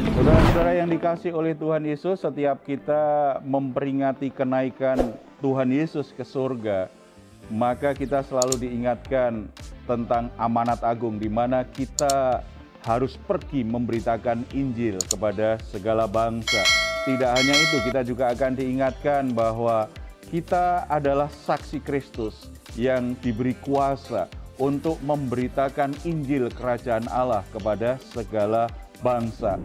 Saudara-saudara yang dikasih oleh Tuhan Yesus, setiap kita memperingati kenaikan Tuhan Yesus ke surga, maka kita selalu diingatkan tentang amanat agung di mana kita harus pergi memberitakan Injil kepada segala bangsa. Tidak hanya itu, kita juga akan diingatkan bahwa kita adalah saksi Kristus yang diberi kuasa untuk memberitakan Injil Kerajaan Allah kepada segala bangsa.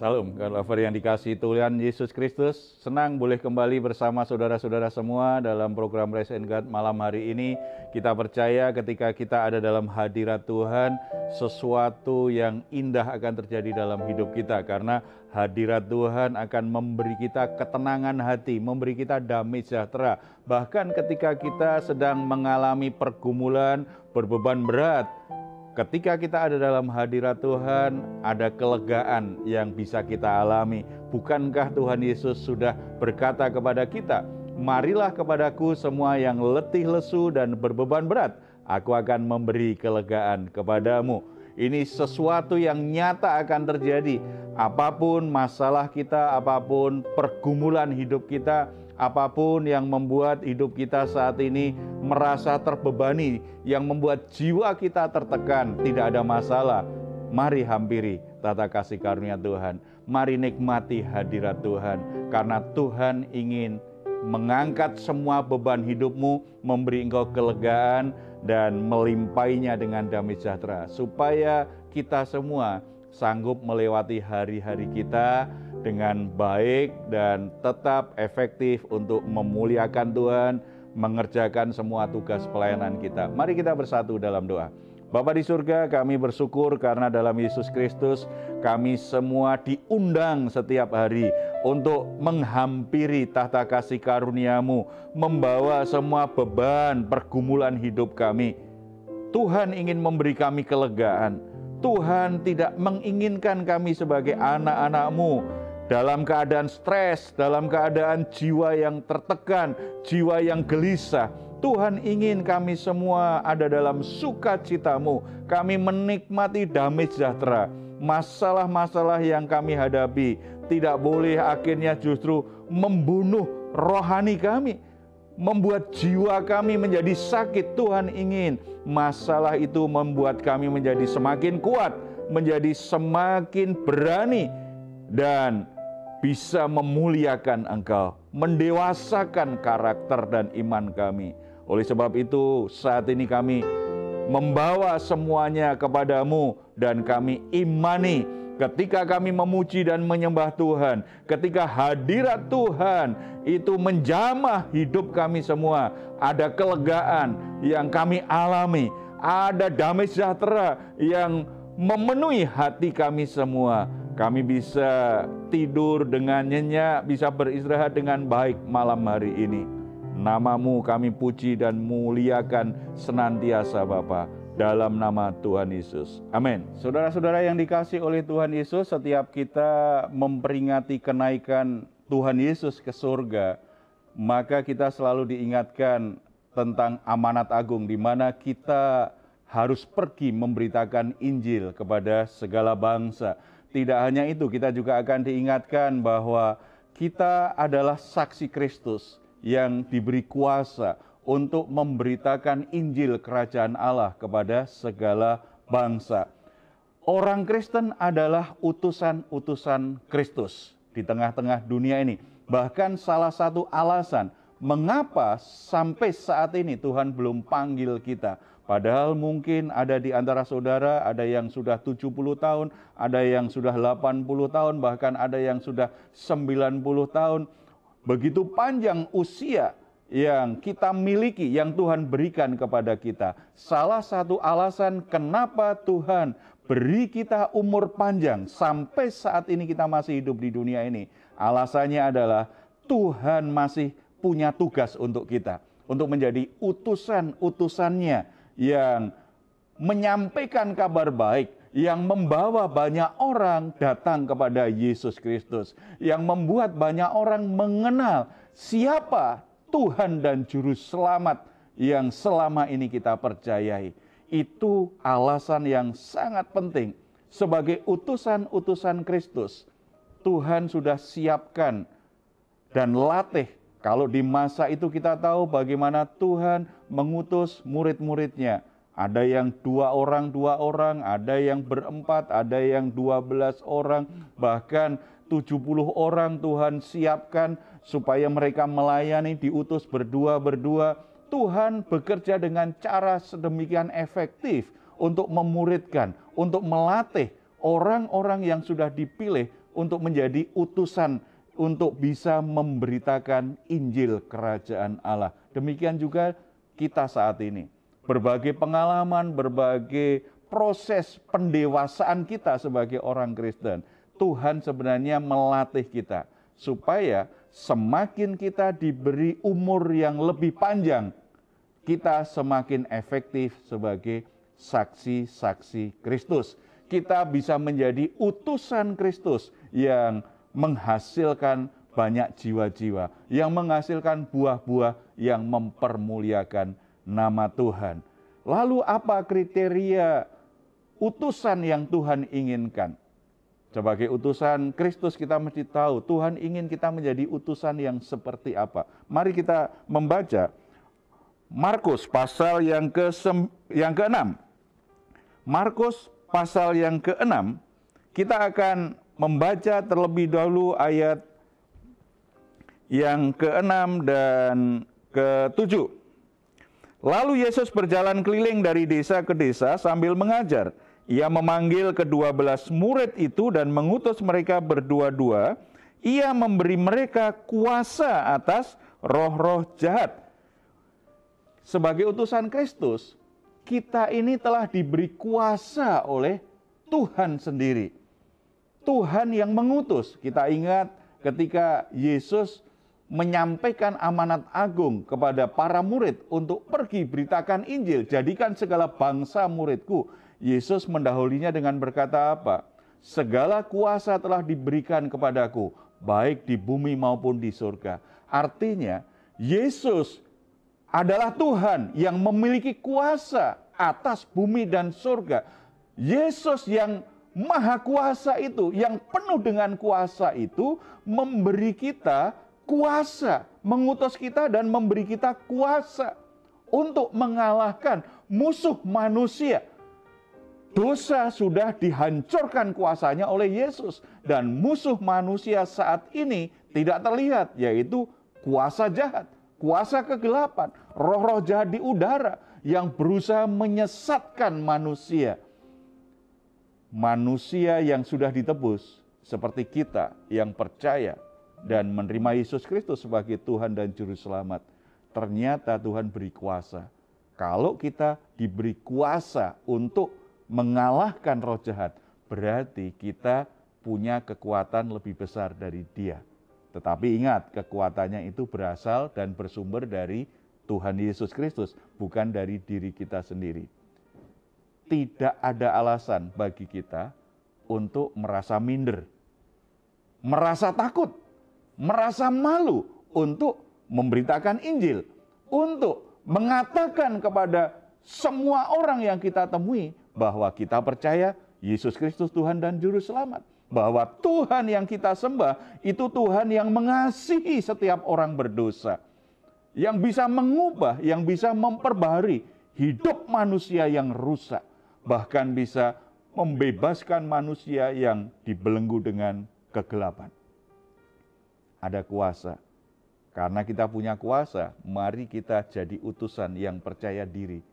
Salam, lover yang dikasih Tuhan Yesus Kristus. Senang boleh kembali bersama saudara-saudara semua dalam program Rise and God malam hari ini. Kita percaya ketika kita ada dalam hadirat Tuhan, sesuatu yang indah akan terjadi dalam hidup kita. Karena hadirat Tuhan akan memberi kita ketenangan hati, memberi kita damai sejahtera. Bahkan ketika kita sedang mengalami pergumulan, berbeban berat, ketika kita ada dalam hadirat Tuhan, ada kelegaan yang bisa kita alami. Bukankah Tuhan Yesus sudah berkata kepada kita, "Marilah kepadaku semua yang letih lesu dan berbeban berat, aku akan memberi kelegaan kepadamu." Ini sesuatu yang nyata akan terjadi. Apapun masalah kita, apapun pergumulan hidup kita, apapun yang membuat hidup kita saat ini merasa terbebani, yang membuat jiwa kita tertekan, tidak ada masalah. Mari hampiri tata kasih karunia Tuhan. Mari nikmati hadirat Tuhan. Karena Tuhan ingin mengangkat semua beban hidupmu, memberi engkau kelegaan, dan melimpainya dengan damai sejahtera. Supaya kita semua sanggup melewati hari-hari kita dengan baik dan tetap efektif untuk memuliakan Tuhan, mengerjakan semua tugas pelayanan kita. Mari kita bersatu dalam doa. Bapa di surga, kami bersyukur karena dalam Yesus Kristus kami semua diundang setiap hari untuk menghampiri tahta kasih karunia-Mu, membawa semua beban pergumulan hidup kami. Tuhan ingin memberi kami kelegaan. Tuhan tidak menginginkan kami sebagai anak-anak-Mu dalam keadaan stres, dalam keadaan jiwa yang tertekan, jiwa yang gelisah. Tuhan ingin kami semua ada dalam sukacita-Mu. Kami menikmati damai sejahtera. Masalah-masalah yang kami hadapi tidak boleh akhirnya justru membunuh rohani kami, membuat jiwa kami menjadi sakit. Tuhan ingin masalah itu membuat kami menjadi semakin kuat, menjadi semakin berani, dan bisa memuliakan Engkau, mendewasakan karakter dan iman kami. Oleh sebab itu, saat ini kami membawa semuanya kepadamu dan kami imani ketika kami memuji dan menyembah Tuhan, ketika hadirat Tuhan itu menjamah hidup kami semua, ada kelegaan yang kami alami, ada damai sejahtera yang memenuhi hati kami semua. Kami bisa tidur dengan nyenyak, bisa beristirahat dengan baik malam hari ini. Nama-Mu kami puji dan muliakan senantiasa Bapa, dalam nama Tuhan Yesus. Amin. Saudara-saudara yang dikasih oleh Tuhan Yesus, setiap kita memperingati kenaikan Tuhan Yesus ke surga, maka kita selalu diingatkan tentang amanat agung di mana kita harus pergi memberitakan Injil kepada segala bangsa. Tidak hanya itu, kita juga akan diingatkan bahwa kita adalah saksi Kristus yang diberi kuasa untuk memberitakan Injil Kerajaan Allah kepada segala bangsa. Orang Kristen adalah utusan-utusan Kristus di tengah-tengah dunia ini. Bahkan salah satu alasan mengapa sampai saat ini Tuhan belum panggil kita. Padahal mungkin ada di antara saudara, ada yang sudah 70 tahun, ada yang sudah 80 tahun, bahkan ada yang sudah 90 tahun. Begitu panjang usia yang kita miliki, yang Tuhan berikan kepada kita. Salah satu alasan kenapa Tuhan beri kita umur panjang sampai saat ini kita masih hidup di dunia ini. Alasannya adalah Tuhan masih punya tugas untuk kita. Untuk menjadi utusan-utusannya yang menyampaikan kabar baik. Yang membawa banyak orang datang kepada Yesus Kristus. Yang membuat banyak orang mengenal siapa Tuhan dan Juru Selamat yang selama ini kita percayai. Itu alasan yang sangat penting. Sebagai utusan-utusan Kristus, Tuhan sudah siapkan dan latih. Kalau di masa itu kita tahu bagaimana Tuhan mengutus murid-muridnya. Ada yang 2 orang, ada yang berempat, ada yang 12 orang, bahkan 70 orang Tuhan siapkan supaya mereka melayani, diutus berdua-berdua. Tuhan bekerja dengan cara sedemikian efektif untuk memuridkan, untuk melatih orang-orang yang sudah dipilih untuk menjadi utusan, untuk bisa memberitakan Injil Kerajaan Allah. Demikian juga kita saat ini. Berbagai pengalaman, berbagai proses pendewasaan kita sebagai orang Kristen. Tuhan sebenarnya melatih kita supaya semakin kita diberi umur yang lebih panjang, kita semakin efektif sebagai saksi-saksi Kristus. Kita bisa menjadi utusan Kristus yang menghasilkan banyak jiwa-jiwa, yang menghasilkan buah-buah yang mempermuliakan nama Tuhan. Lalu apa kriteria utusan yang Tuhan inginkan? Sebagai utusan Kristus kita mesti tahu Tuhan ingin kita menjadi utusan yang seperti apa. Mari kita membaca Markus pasal yang ke-6. Markus pasal yang ke-6, kita akan membaca terlebih dahulu ayat yang ke-6 dan ke-7. Lalu Yesus berjalan keliling dari desa ke desa sambil mengajar. Ia memanggil ke-12 murid itu dan mengutus mereka berdua-dua. Ia memberi mereka kuasa atas roh-roh jahat. Sebagai utusan Kristus, kita ini telah diberi kuasa oleh Tuhan sendiri. Tuhan yang mengutus. Kita ingat ketika Yesus menyampaikan amanat agung kepada para murid untuk pergi beritakan Injil, jadikan segala bangsa muridku. Yesus mendahulunya dengan berkata apa? Segala kuasa telah diberikan kepadaku, baik di bumi maupun di surga. Artinya, Yesus adalah Tuhan yang memiliki kuasa atas bumi dan surga. Yesus yang maha kuasa itu, yang penuh dengan kuasa itu, memberi kita kuasa, mengutus kita dan memberi kita kuasa untuk mengalahkan musuh manusia. Dosa sudah dihancurkan kuasanya oleh Yesus, dan musuh manusia saat ini tidak terlihat, yaitu kuasa jahat, kuasa kegelapan, roh-roh jahat di udara yang berusaha menyesatkan manusia. Manusia yang sudah ditebus seperti kita yang percaya dan menerima Yesus Kristus sebagai Tuhan dan Juru Selamat. Ternyata Tuhan beri kuasa. Kalau kita diberi kuasa untuk mengalahkan roh jahat, berarti kita punya kekuatan lebih besar dari Dia. Tetapi ingat, kekuatannya itu berasal dan bersumber dari Tuhan Yesus Kristus, bukan dari diri kita sendiri. Tidak ada alasan bagi kita untuk merasa minder, merasa takut, merasa malu untuk memberitakan Injil, untuk mengatakan kepada semua orang yang kita temui bahwa kita percaya Yesus Kristus Tuhan dan Juru Selamat, bahwa Tuhan yang kita sembah itu Tuhan yang mengasihi setiap orang berdosa, yang bisa mengubah, yang bisa memperbaharui hidup manusia yang rusak, bahkan bisa membebaskan manusia yang dibelenggu dengan kegelapan. Ada kuasa. Karena kita punya kuasa, mari kita jadi utusan yang percaya diri.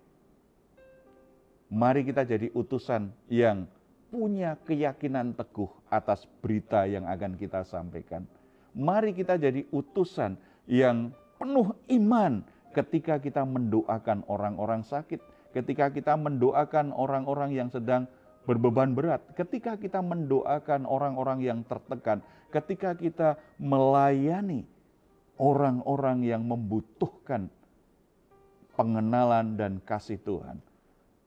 Mari kita jadi utusan yang punya keyakinan teguh atas berita yang akan kita sampaikan. Mari kita jadi utusan yang penuh iman ketika kita mendoakan orang-orang sakit, ketika kita mendoakan orang-orang yang sedang berbeban berat, ketika kita mendoakan orang-orang yang tertekan, ketika kita melayani orang-orang yang membutuhkan pengenalan dan kasih Tuhan.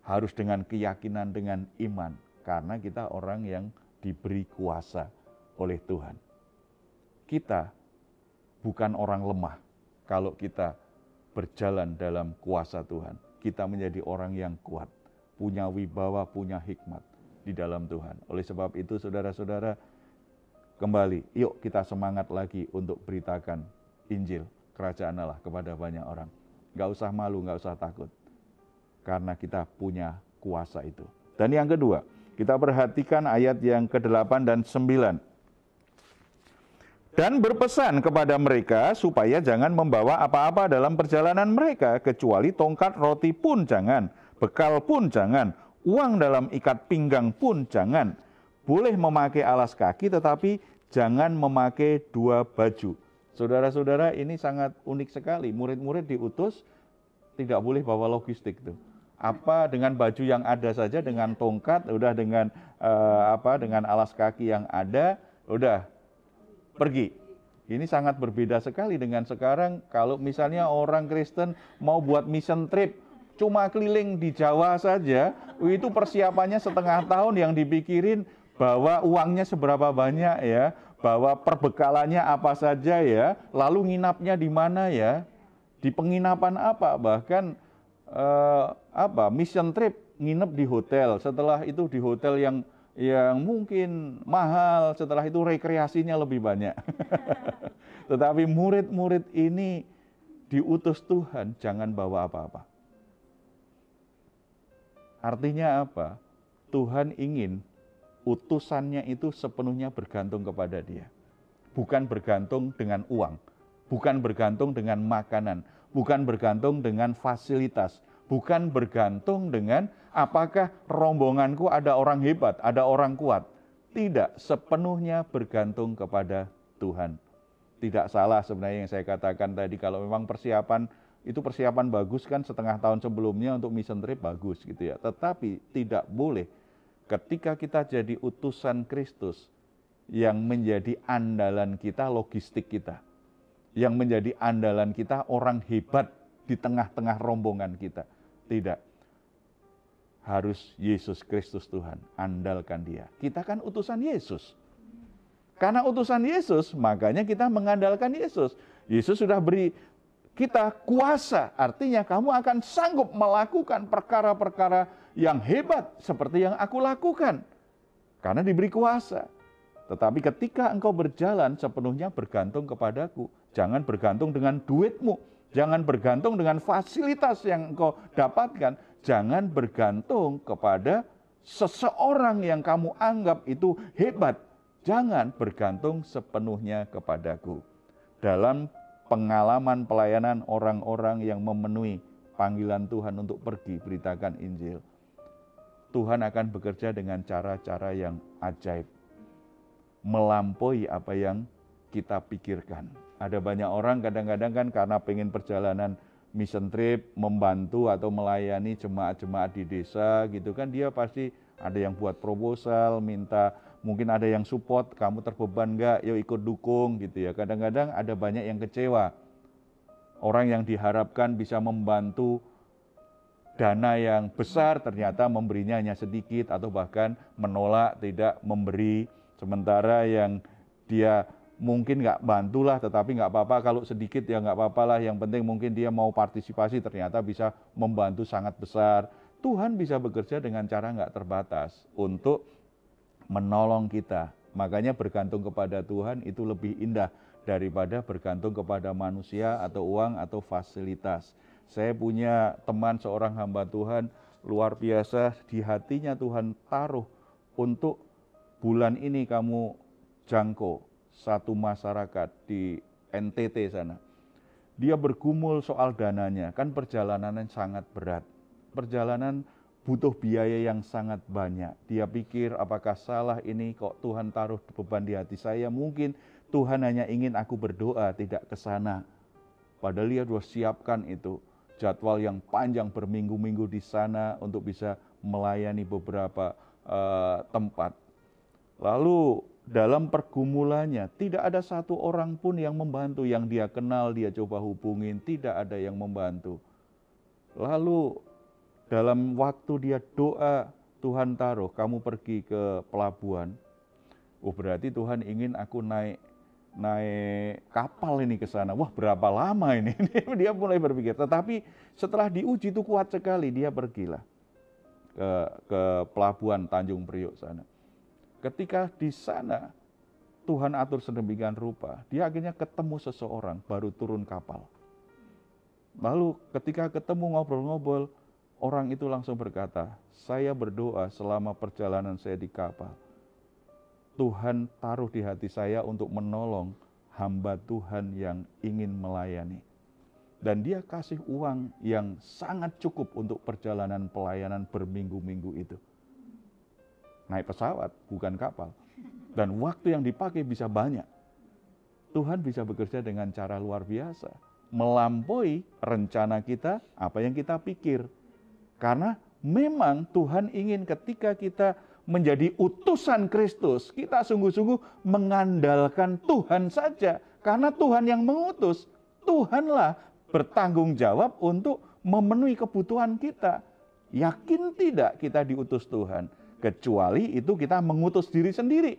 Harus dengan keyakinan, dengan iman. Karena kita orang yang diberi kuasa oleh Tuhan. Kita bukan orang lemah kalau kita berjalan dalam kuasa Tuhan. Kita menjadi orang yang kuat, punya wibawa, punya hikmat di dalam Tuhan. Oleh sebab itu saudara-saudara, kembali yuk kita semangat lagi untuk beritakan Injil Kerajaan Allah kepada banyak orang. Gak usah malu, gak usah takut. Karena kita punya kuasa itu. Dan yang kedua, kita perhatikan ayat yang ke-8 dan 9. Dan berpesan kepada mereka supaya jangan membawa apa-apa dalam perjalanan mereka, kecuali tongkat roti pun jangan, bekal pun jangan, uang dalam ikat pinggang pun jangan. Boleh memakai alas kaki tetapi jangan memakai 2 baju. Saudara-saudara, ini sangat unik sekali. Murid-murid diutus tidak boleh bawa logistik tuh. Apa dengan baju yang ada saja, dengan tongkat, udah dengan dengan alas kaki yang ada, udah pergi. Ini sangat berbeda sekali dengan sekarang. Kalau misalnya orang Kristen mau buat mission trip, cuma keliling di Jawa saja, itu persiapannya setengah tahun, yang dipikirin bawa uangnya seberapa banyak ya, bawa perbekalannya apa saja ya, lalu nginapnya di mana ya, di penginapan apa, bahkan mission trip nginep di hotel, setelah itu di hotel yang mungkin mahal, setelah itu rekreasinya lebih banyak. Tetapi murid-murid ini diutus Tuhan jangan bawa apa-apa. Artinya apa? Tuhan ingin utusannya itu sepenuhnya bergantung kepada Dia. Bukan bergantung dengan uang, bukan bergantung dengan makanan, bukan bergantung dengan fasilitas, bukan bergantung dengan apakah rombonganku ada orang hebat, ada orang kuat. Tidak, sepenuhnya bergantung kepada Tuhan. Tidak salah sebenarnya yang saya katakan tadi, kalau memang persiapan bagus kan setengah tahun sebelumnya untuk mission trip bagus gitu ya. Tetapi tidak boleh ketika kita jadi utusan Kristus yang menjadi andalan kita logistik kita. Yang menjadi andalan kita orang hebat di tengah-tengah rombongan kita. Tidak. Harus Yesus Kristus Tuhan, andalkan Dia. Kita kan utusan Yesus. Karena utusan Yesus, makanya kita mengandalkan Yesus. Yesus sudah beri kita kuasa, artinya kamu akan sanggup melakukan perkara-perkara yang hebat seperti yang aku lakukan. Karena diberi kuasa. Tetapi ketika engkau berjalan sepenuhnya bergantung kepadaku. Jangan bergantung dengan duitmu. Jangan bergantung dengan fasilitas yang engkau dapatkan. Jangan bergantung kepada seseorang yang kamu anggap itu hebat. Jangan bergantung sepenuhnya kepadaku. Dalam pengalaman pelayanan orang-orang yang memenuhi panggilan Tuhan untuk pergi beritakan Injil, Tuhan akan bekerja dengan cara-cara yang ajaib, melampaui apa yang kita pikirkan. Ada banyak orang kadang-kadang kan karena pengen perjalanan mission trip, membantu atau melayani jemaat-jemaat di desa gitu kan, dia pasti ada yang buat proposal, minta, mungkin ada yang support, kamu terbeban enggak, yuk ikut dukung gitu ya. Kadang-kadang ada banyak yang kecewa. Orang yang diharapkan bisa membantu dana yang besar ternyata memberinya hanya sedikit atau bahkan menolak, tidak memberi. Sementara yang dia mungkin nggak bantulah, tetapi nggak apa-apa kalau sedikit ya nggak apa-apa lah. Yang penting mungkin dia mau partisipasi, ternyata bisa membantu sangat besar. Tuhan bisa bekerja dengan cara nggak terbatas untuk menolong kita Makanya bergantung kepada Tuhan itu lebih indah daripada bergantung kepada manusia atau uang atau fasilitas. Saya punya teman seorang hamba Tuhan luar biasa, di hatinya Tuhan taruh untuk bulan ini kamu jangkau satu masyarakat di NTT sana. Dia bergumul soal dananya, kan perjalanannya sangat berat. Perjalanan butuh biaya yang sangat banyak. Dia pikir apakah salah ini kok Tuhan taruh beban di hati saya. Mungkin Tuhan hanya ingin aku berdoa, tidak ke sana. Padahal dia sudah siapkan itu. Jadwal yang panjang berminggu-minggu di sana untuk bisa melayani beberapa tempat. Lalu dalam pergumulannya tidak ada satu orang pun yang membantu, yang dia kenal dia coba hubungin, tidak ada yang membantu. Lalu dalam waktu dia doa, Tuhan taruh kamu pergi ke pelabuhan. Oh berarti Tuhan ingin aku naik kapal ini ke sana. Wah berapa lama ini? Dia mulai berpikir. Tetapi setelah diuji itu kuat sekali, dia pergilah ke pelabuhan Tanjung Priok sana. Ketika di sana Tuhan atur sedemikian rupa, dia akhirnya ketemu seseorang baru turun kapal. Lalu ketika ketemu ngobrol-ngobrol, orang itu langsung berkata, saya berdoa selama perjalanan saya di kapal. Tuhan taruh di hati saya untuk menolong hamba Tuhan yang ingin melayani. Dan dia kasih uang yang sangat cukup untuk perjalanan pelayanan berminggu-minggu itu. Naik pesawat, bukan kapal. Dan waktu yang dipakai bisa banyak. Tuhan bisa bekerja dengan cara luar biasa. Melampaui rencana kita, apa yang kita pikir. Karena memang Tuhan ingin ketika kita menjadi utusan Kristus, kita sungguh-sungguh mengandalkan Tuhan saja. Karena Tuhan yang mengutus, Tuhanlah bertanggung jawab untuk memenuhi kebutuhan kita. Yakin tidak kita diutus Tuhan? Kecuali itu kita mengutus diri sendiri.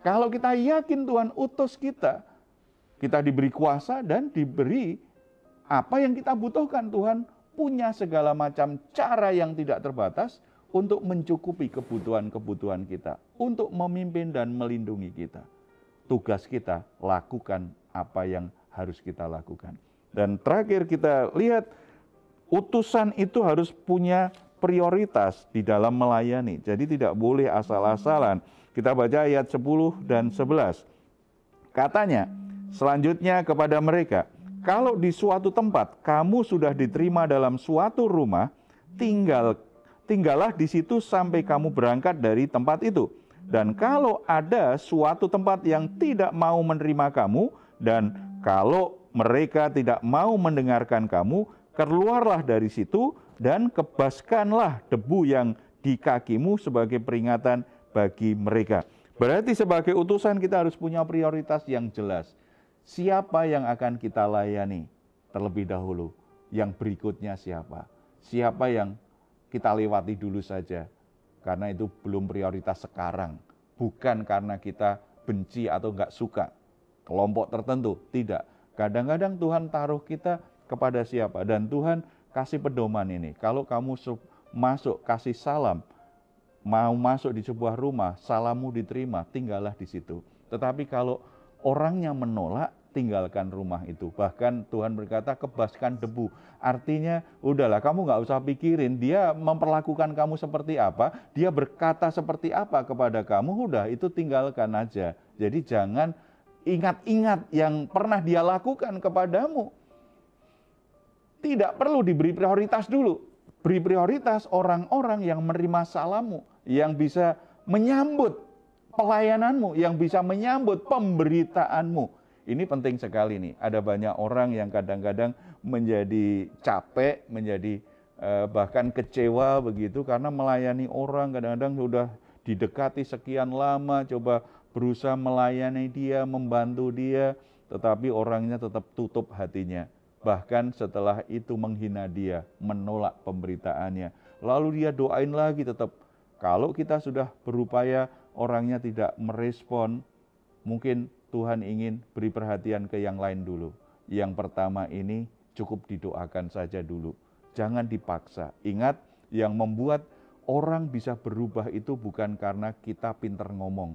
Kalau kita yakin Tuhan utus kita diberi kuasa dan diberi apa yang kita butuhkan. Tuhan punya segala macam cara yang tidak terbatas untuk mencukupi kebutuhan-kebutuhan kita, untuk memimpin dan melindungi kita. Tugas kita lakukan apa yang harus kita lakukan. Dan terakhir kita lihat, utusan itu harus punya prioritas di dalam melayani. Jadi tidak boleh asal-asalan. Kita baca ayat 10 dan 11. Katanya, selanjutnya kepada mereka, kalau di suatu tempat kamu sudah diterima dalam suatu rumah, tinggallah di situ sampai kamu berangkat dari tempat itu. Dan kalau ada suatu tempat yang tidak mau menerima kamu, dan kalau mereka tidak mau mendengarkan kamu, keluarlah dari situ dan kebaskanlah debu yang di kakimu sebagai peringatan bagi mereka. Berarti sebagai utusan kita harus punya prioritas yang jelas. Siapa yang akan kita layani terlebih dahulu? Yang berikutnya siapa? Siapa yang kita lewati dulu saja? Karena itu belum prioritas sekarang. Bukan karena kita benci atau nggak suka kelompok tertentu. Tidak. Kadang-kadang Tuhan taruh kita kepada siapa? Dan Tuhan kasih pedoman ini. Kalau kamu masuk kasih salam, mau masuk di sebuah rumah, salammu diterima, tinggallah di situ. Tetapi kalau orangnya menolak, tinggalkan rumah itu. Bahkan Tuhan berkata, kebaskan debu. Artinya, udahlah kamu nggak usah pikirin dia memperlakukan kamu seperti apa, dia berkata seperti apa kepada kamu, udah itu tinggalkan aja. Jadi jangan ingat-ingat yang pernah dia lakukan kepadamu. Tidak perlu diberi prioritas dulu. Beri prioritas orang-orang yang menerima salammu, yang bisa menyambut pelayananmu, yang bisa menyambut pemberitaanmu. Ini penting sekali nih. Ada banyak orang yang kadang-kadang menjadi capek, menjadi bahkan kecewa begitu karena melayani orang kadang-kadang sudah didekati sekian lama, coba berusaha melayani dia, membantu dia, tetapi orangnya tetap tutup hatinya. Bahkan setelah itu menghina dia, menolak pemberitaannya. Lalu dia doain lagi tetap. Kalau kita sudah berupaya orangnya tidak merespon, mungkin Tuhan ingin beri perhatian ke yang lain dulu. Yang pertama ini cukup didoakan saja dulu. Jangan dipaksa. Ingat, yang membuat orang bisa berubah itu bukan karena kita pintar ngomong.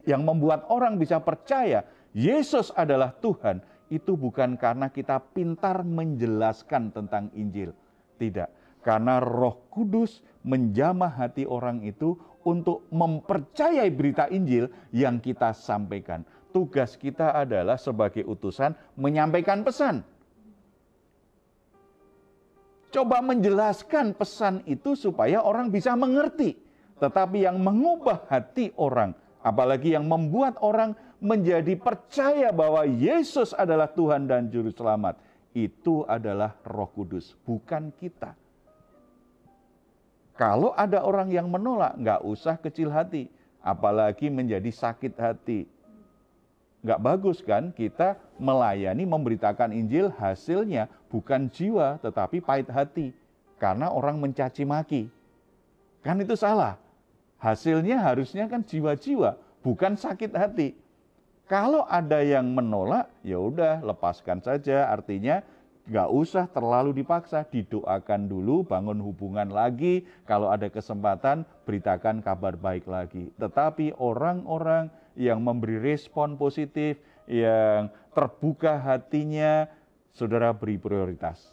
Yang membuat orang bisa percaya Yesus adalah Tuhan, itu bukan karena kita pintar menjelaskan tentang Injil. Tidak, karena Roh Kudus menjamah hati orang itu untuk mempercayai berita Injil yang kita sampaikan. Tugas kita adalah sebagai utusan menyampaikan pesan. Coba menjelaskan pesan itu supaya orang bisa mengerti. Tetapi yang mengubah hati orang, apalagi yang membuat orang menjadi percaya bahwa Yesus adalah Tuhan dan Juru Selamat, itu adalah Roh Kudus, bukan kita. Kalau ada orang yang menolak, nggak usah kecil hati, apalagi menjadi sakit hati. Nggak bagus kan kita melayani, memberitakan Injil, hasilnya bukan jiwa tetapi pahit hati. Karena orang mencaci maki. Kan itu salah. Hasilnya harusnya kan jiwa-jiwa, bukan sakit hati. Kalau ada yang menolak, ya udah lepaskan saja. Artinya nggak usah terlalu dipaksa, didoakan dulu, bangun hubungan lagi. Kalau ada kesempatan, beritakan kabar baik lagi. Tetapi orang-orang yang memberi respon positif, yang terbuka hatinya, saudara beri prioritas.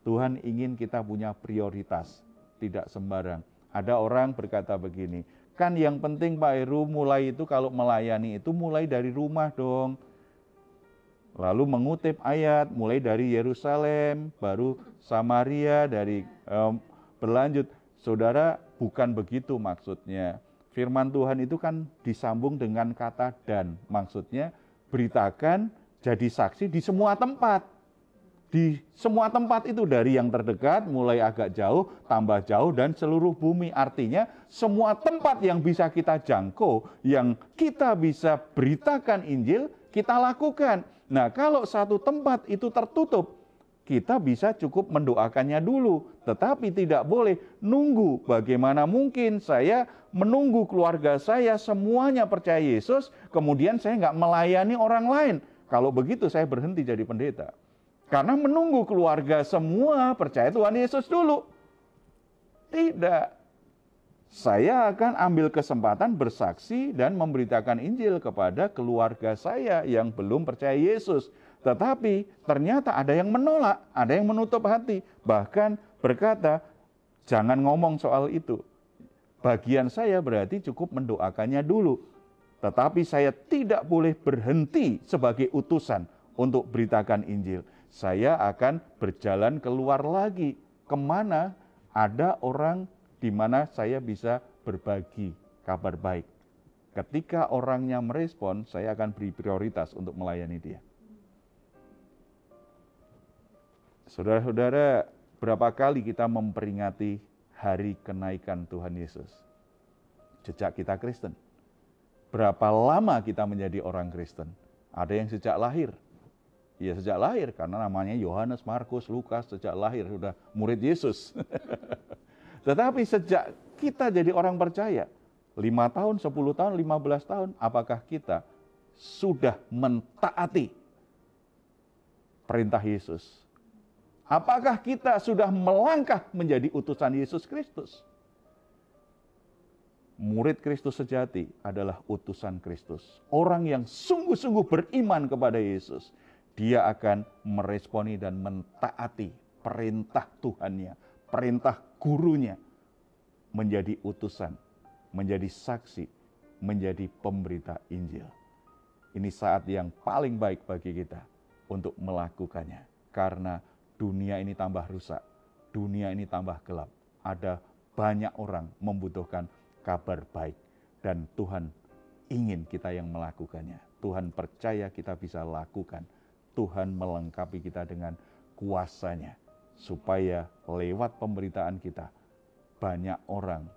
Tuhan ingin kita punya prioritas, tidak sembarang. Ada orang berkata begini, kan yang penting Pak Heru mulai itu kalau melayani itu mulai dari rumah dong. Lalu mengutip ayat, mulai dari Yerusalem, baru Samaria, dari berlanjut. Saudara, bukan begitu maksudnya. Firman Tuhan itu kan disambung dengan kata dan. Maksudnya beritakan, jadi saksi di semua tempat. Di semua tempat itu, dari yang terdekat, mulai agak jauh, tambah jauh, dan seluruh bumi. Artinya semua tempat yang bisa kita jangkau, yang kita bisa beritakan Injil, kita lakukan. Nah, kalau satu tempat itu tertutup, kita bisa cukup mendoakannya dulu. Tetapi tidak boleh nunggu. Bagaimana mungkin saya menunggu keluarga saya semuanya percaya Yesus, kemudian saya nggak melayani orang lain. Kalau begitu saya berhenti jadi pendeta. Karena menunggu keluarga semua percaya Tuhan Yesus dulu. Tidak. Saya akan ambil kesempatan bersaksi dan memberitakan Injil kepada keluarga saya yang belum percaya Yesus. Tetapi ternyata ada yang menolak, ada yang menutup hati. Bahkan berkata, jangan ngomong soal itu. Bagian saya berarti cukup mendoakannya dulu. Tetapi saya tidak boleh berhenti sebagai utusan untuk beritakan Injil. Saya akan berjalan keluar lagi. Kemana ada orang di mana saya bisa berbagi kabar baik. Ketika orangnya merespon, saya akan beri prioritas untuk melayani dia. Saudara-saudara, berapa kali kita memperingati hari kenaikan Tuhan Yesus? Sejak kita Kristen. Berapa lama kita menjadi orang Kristen? Ada yang sejak lahir. Ya sejak lahir, karena namanya Yohanes, Markus, Lukas, sejak lahir sudah murid Yesus. Tetapi sejak kita jadi orang percaya, 5 tahun, 10 tahun, 15 tahun, apakah kita sudah mentaati perintah Yesus? Apakah kita sudah melangkah menjadi utusan Yesus Kristus? Murid Kristus sejati adalah utusan Kristus. Orang yang sungguh-sungguh beriman kepada Yesus, dia akan meresponi dan mentaati perintah Tuhannya, perintah gurunya, menjadi utusan, menjadi saksi, menjadi pemberita Injil. Ini saat yang paling baik bagi kita untuk melakukannya. Karena dunia ini tambah rusak, dunia ini tambah gelap. Ada banyak orang membutuhkan kabar baik. Dan Tuhan ingin kita yang melakukannya. Tuhan percaya kita bisa lakukan. Tuhan melengkapi kita dengan kuasa-Nya. Supaya lewat pemberitaan kita, banyak orang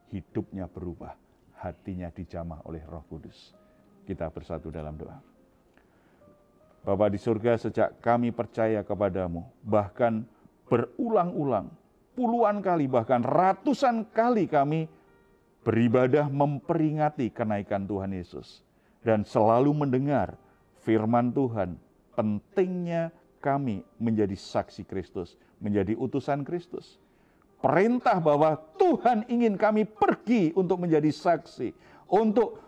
hidupnya berubah. Hatinya dijamah oleh Roh Kudus. Kita bersatu dalam doa. Bapa di surga, sejak kami percaya kepadamu, bahkan berulang-ulang, puluhan kali, bahkan ratusan kali kami beribadah memperingati kenaikan Tuhan Yesus. Dan selalu mendengar firman Tuhan, pentingnya kami menjadi saksi Kristus, menjadi utusan Kristus. Perintah bahwa Tuhan ingin kami pergi untuk menjadi saksi, untuk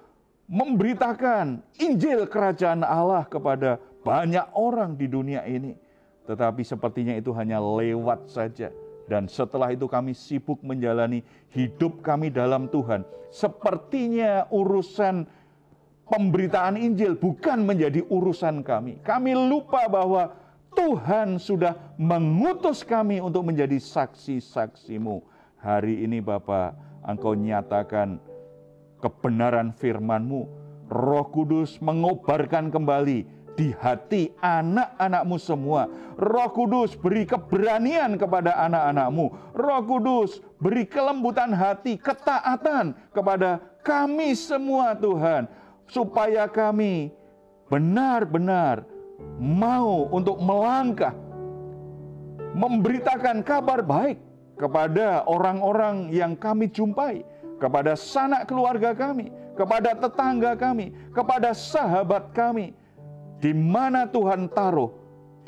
memberitakan Injil Kerajaan Allah kepada banyak orang di dunia ini. Tetapi sepertinya itu hanya lewat saja. Dan setelah itu kami sibuk menjalani hidup kami dalam Tuhan. Sepertinya urusan pemberitaan Injil bukan menjadi urusan kami. Kami lupa bahwa Tuhan sudah mengutus kami untuk menjadi saksi-saksi-Mu. Hari ini Bapa, Engkau nyatakan kebenaran firman-Mu. Roh Kudus mengobarkan kembali di hati anak-anak-Mu semua. Roh Kudus beri keberanian kepada anak-anak-Mu. Roh Kudus beri kelembutan hati, ketaatan kepada kami semua Tuhan. Supaya kami benar-benar mau untuk melangkah, memberitakan kabar baik kepada orang-orang yang kami jumpai, kepada sanak keluarga kami, kepada tetangga kami, kepada sahabat kami, di mana Tuhan taruh,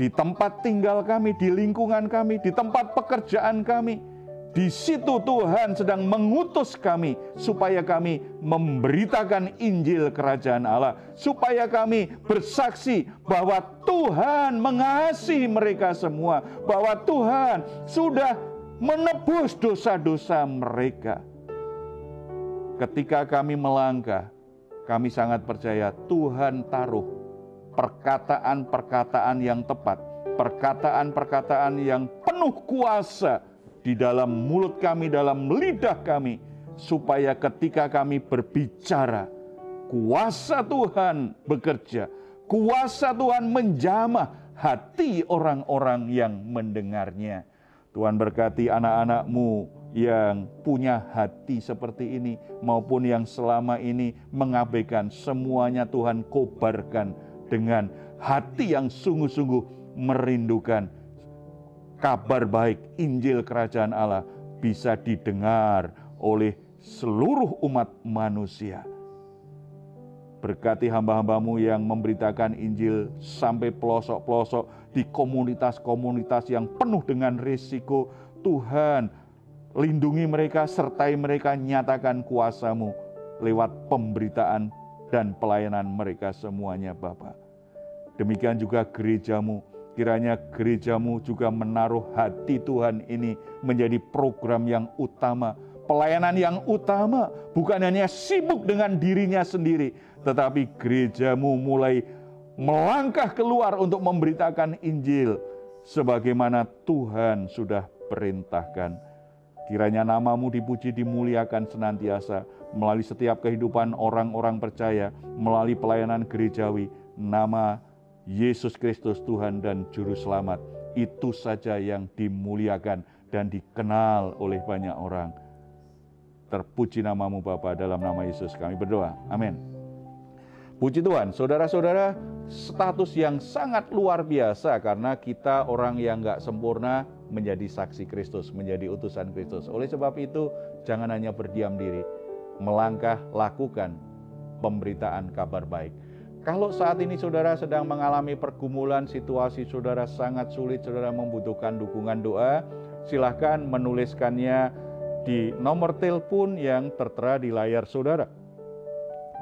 di tempat tinggal kami, di lingkungan kami, di tempat pekerjaan kami. Di situ Tuhan sedang mengutus kami supaya kami memberitakan Injil Kerajaan Allah. Supaya kami bersaksi bahwa Tuhan mengasihi mereka semua. Bahwa Tuhan sudah menebus dosa-dosa mereka. Ketika kami melangkah, kami sangat percaya Tuhan taruh perkataan-perkataan yang tepat, perkataan-perkataan yang penuh kuasa di dalam mulut kami, dalam lidah kami, supaya ketika kami berbicara, kuasa Tuhan bekerja, kuasa Tuhan menjamah hati orang-orang yang mendengarnya. Tuhan berkati anak-anak-Mu yang punya hati seperti ini, maupun yang selama ini mengabaikan. Semuanya Tuhan kobarkan dengan hati yang sungguh-sungguh merindukan kabar baik Injil Kerajaan Allah bisa didengar oleh seluruh umat manusia. Berkati hamba-hamba-Mu yang memberitakan Injil sampai pelosok-pelosok di komunitas-komunitas yang penuh dengan risiko. Tuhan, lindungi mereka, sertai mereka, nyatakan kuasa-Mu lewat pemberitaan dan pelayanan mereka semuanya Bapa. Demikian juga gereja-Mu. Kiranya gereja-Mu juga menaruh hati Tuhan ini menjadi program yang utama, pelayanan yang utama, bukan hanya sibuk dengan dirinya sendiri, tetapi gereja-Mu mulai melangkah keluar untuk memberitakan Injil sebagaimana Tuhan sudah perintahkan. Kiranya nama-Mu dipuji, dimuliakan senantiasa melalui setiap kehidupan orang-orang percaya, melalui pelayanan gerejawi. Nama Yesus Kristus Tuhan dan Juru Selamat, itu saja yang dimuliakan dan dikenal oleh banyak orang. Terpuji nama-Mu Bapa, dalam nama Yesus kami berdoa. Amin. Puji Tuhan, saudara-saudara, status yang sangat luar biasa karena kita orang yang gak sempurna menjadi saksi Kristus, menjadi utusan Kristus. Oleh sebab itu, jangan hanya berdiam diri, melangkah, lakukan pemberitaan kabar baik. Kalau saat ini saudara sedang mengalami pergumulan, situasi saudara sangat sulit, saudara membutuhkan dukungan doa, silahkan menuliskannya di nomor telepon yang tertera di layar saudara.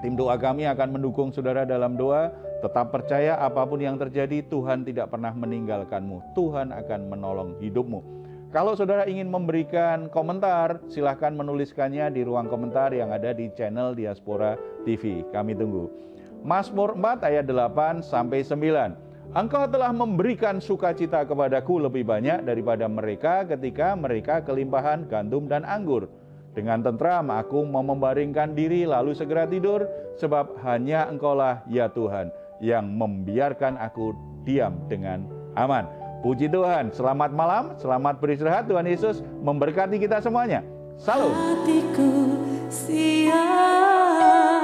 Tim doa kami akan mendukung saudara dalam doa. Tetap percaya apapun yang terjadi, Tuhan tidak pernah meninggalkanmu. Tuhan akan menolong hidupmu. Kalau saudara ingin memberikan komentar, silahkan menuliskannya di ruang komentar yang ada di channel Diaspora TV. Kami tunggu. Mazmur 4 ayat 8-9. Engkau telah memberikan sukacita kepadaku lebih banyak daripada mereka ketika mereka kelimpahan gandum dan anggur. Dengan tentram aku mau membaringkan diri lalu segera tidur, sebab hanya Engkaulah ya Tuhan yang membiarkan aku diam dengan aman. Puji Tuhan, selamat malam, selamat beristirahat. Tuhan Yesus memberkati kita semuanya. Salam. Hatiku siap